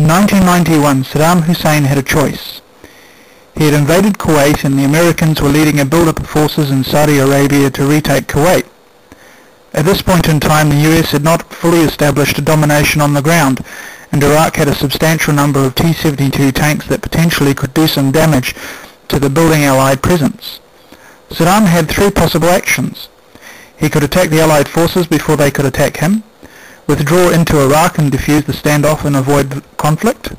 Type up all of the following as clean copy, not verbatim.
1991, Saddam Hussein had a choice. He had invaded Kuwait and the Americans were leading a build-up of forces in Saudi Arabia to retake Kuwait. At this point in time, the US had not fully established a domination on the ground, and Iraq had a substantial number of T-72 tanks that potentially could do some damage to the building Allied presence. Saddam had three possible actions. He could attack the Allied forces before they could attack him, withdraw into Iraq and defuse the standoff and avoid conflict,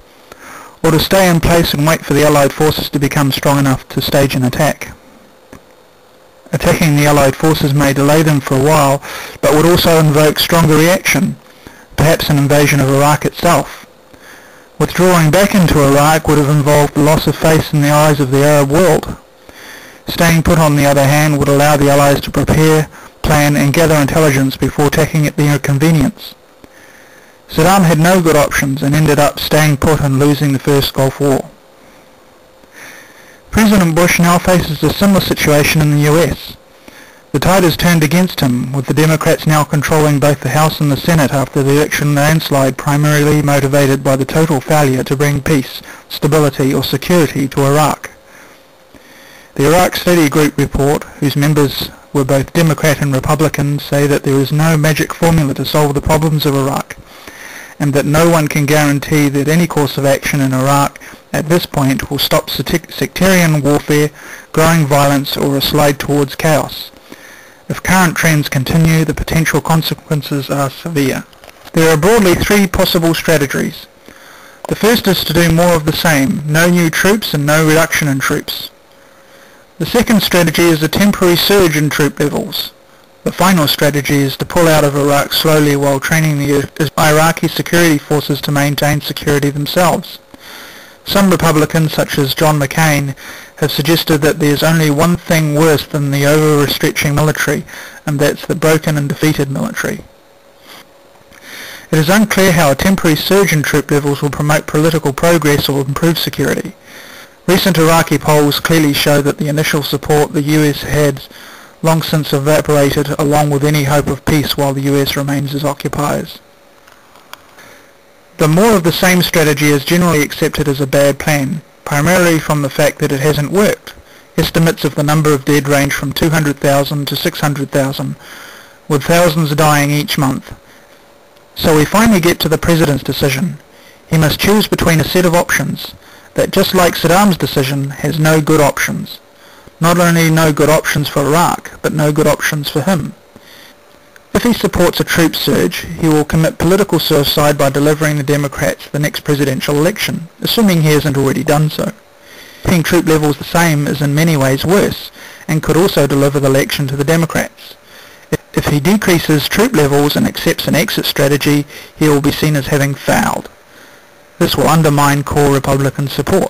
or to stay in place and wait for the Allied forces to become strong enough to stage an attack. Attacking the Allied forces may delay them for a while, but would also invoke stronger reaction, perhaps an invasion of Iraq itself. Withdrawing back into Iraq would have involved the loss of face in the eyes of the Arab world. Staying put, on the other hand, would allow the Allies to prepare, plan and gather intelligence before attacking at their convenience. Saddam had no good options and ended up staying put and losing the first Gulf War. President Bush now faces a similar situation in the US. The tide has turned against him, with the Democrats now controlling both the House and the Senate after the election landslide, primarily motivated by the total failure to bring peace, stability or security to Iraq. The Iraq Study Group report, whose members were both Democrat and Republican, say that there is no magic formula to solve the problems of Iraq, and that no one can guarantee that any course of action in Iraq at this point will stop sectarian warfare, growing violence or a slide towards chaos. If current trends continue, the potential consequences are severe. There are broadly three possible strategies. The first is to do more of the same, no new troops and no reduction in troops. The second strategy is a temporary surge in troop levels. The final strategy is to pull out of Iraq slowly while training the Iraqi security forces to maintain security themselves. Some Republicans, such as John McCain, have suggested that there's only one thing worse than the over-restricting military, and that's the broken and defeated military. It is unclear how a temporary surge in troop levels will promote political progress or improve security. Recent Iraqi polls clearly show that the initial support the US had long since evaporated, along with any hope of peace while the US remains as occupiers. The more of the same strategy is generally accepted as a bad plan, primarily from the fact that it hasn't worked. Estimates of the number of dead range from 200,000 to 600,000, with thousands dying each month. So we finally get to the President's decision. He must choose between a set of options that, just like Saddam's decision, has no good options. Not only no good options for Iraq, but no good options for him. If he supports a troop surge, he will commit political suicide by delivering the Democrats the next presidential election, assuming he hasn't already done so. Keeping troop levels the same is in many ways worse, and could also deliver the election to the Democrats. If he decreases troop levels and accepts an exit strategy, he will be seen as having failed. This will undermine core Republican support.